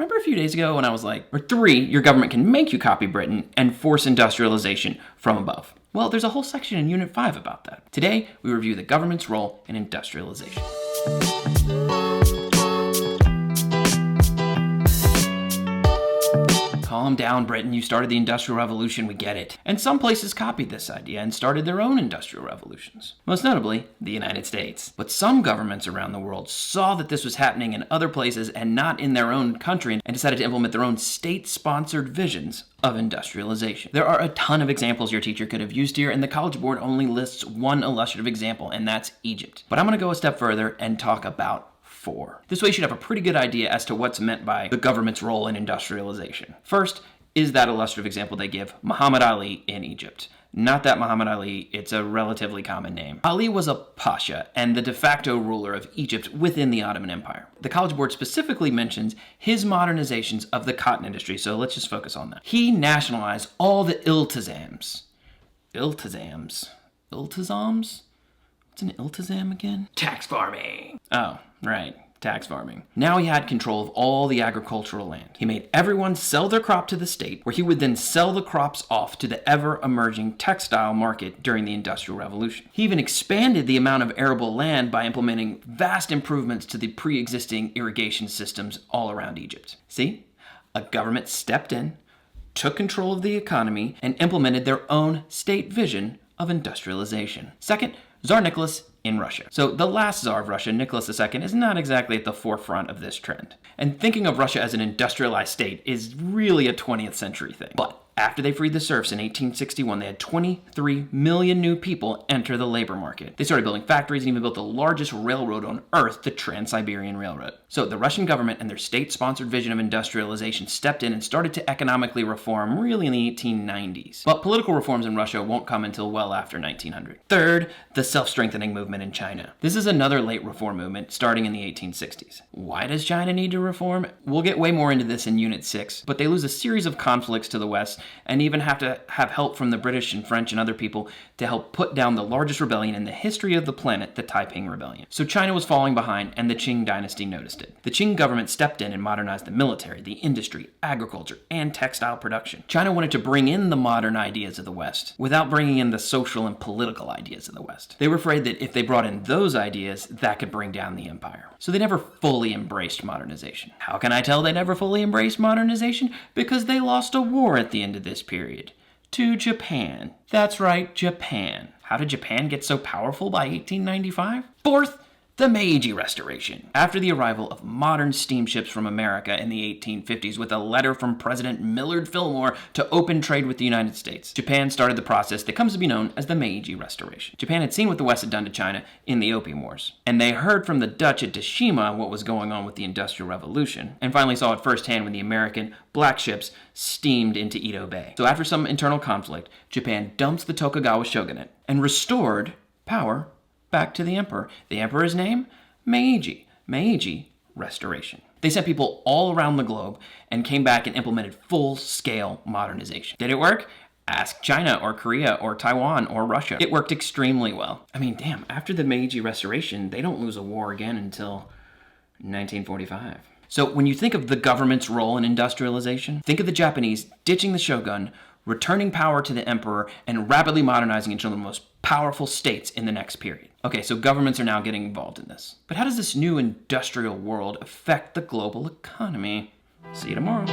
Remember a few days ago when I was like, or 3, your government can make you copy Britain and force industrialization from above. Well, there's a whole section in Unit 5 about that. Today, we review the government's role in industrialization. Calm down, Britain. You started the Industrial Revolution. We get it. And some places copied this idea and started their own industrial revolutions. Most notably, the United States. But some governments around the world saw that this was happening in other places and not in their own country and decided to implement their own state-sponsored visions of industrialization. There are a ton of examples your teacher could have used here, and the College Board only lists one illustrative example, and that's Egypt. But I'm going to go a step further and talk about 4. This way you should have a pretty good idea as to what's meant by the government's role in industrialization. First is that illustrative example they give, Muhammad Ali in Egypt. Not that Muhammad Ali, it's a relatively common name. Ali was a pasha and the de facto ruler of Egypt within the Ottoman Empire. The College Board specifically mentions his modernizations of the cotton industry, so let's just focus on that. He nationalized all the iltizams. Iltizams? What's an iltizam again? Tax farming. Oh, right. Tax farming. Now he had control of all the agricultural land. He made everyone sell their crop to the state, where he would then sell the crops off to the ever-emerging textile market during the Industrial Revolution. He even expanded the amount of arable land by implementing vast improvements to the pre-existing irrigation systems all around Egypt. See? A government stepped in, took control of the economy, and implemented their own state vision of industrialization. Second, Tsar Nicholas in Russia. So the last Tsar of Russia, Nicholas II, is not exactly at the forefront of this trend. And thinking of Russia as an industrialized state is really a 20th century thing. But after they freed the serfs in 1861, they had 23 million new people enter the labor market. They started building factories and even built the largest railroad on Earth, the Trans-Siberian Railroad. So the Russian government and their state-sponsored vision of industrialization stepped in and started to economically reform really in the 1890s. But political reforms in Russia won't come until well after 1900. Third, the self-strengthening movement in China. This is another late reform movement starting in the 1860s. Why does China need to reform? We'll get way more into this in Unit 6, but they lose a series of conflicts to the West and even have to have help from the British and French and other people to help put down the largest rebellion in the history of the planet, the Taiping Rebellion. So China was falling behind, and the Qing dynasty noticed it. The Qing government stepped in and modernized the military, the industry, agriculture, and textile production. China wanted to bring in the modern ideas of the West without bringing in the social and political ideas of the West. They were afraid that if they brought in those ideas, that could bring down the empire. So they never fully embraced modernization. How can I tell they never fully embraced modernization? Because they lost a war at the end of this period. To Japan. That's right, Japan. How did Japan get so powerful by 1895? Fourth, the Meiji Restoration. After the arrival of modern steamships from America in the 1850s with a letter from President Millard Fillmore to open trade with the United States, Japan started the process that comes to be known as the Meiji Restoration. Japan had seen what the West had done to China in the Opium Wars, and they heard from the Dutch at Tsushima what was going on with the Industrial Revolution, and finally saw it firsthand when the American black ships steamed into Edo Bay. So after some internal conflict, Japan dumps the Tokugawa shogunate and restored power back to the emperor. The emperor's name? Meiji. Meiji Restoration. They sent people all around the globe and came back and implemented full-scale modernization. Did it work? Ask China or Korea or Taiwan or Russia. It worked extremely well. I mean, damn, after the Meiji Restoration, they don't lose a war again until 1945. So when you think of the government's role in industrialization, think of the Japanese ditching the shogun, returning power to the emperor, and rapidly modernizing into one of the most powerful states in the next period. Okay, so governments are now getting involved in this. But how does this new industrial world affect the global economy? See you tomorrow.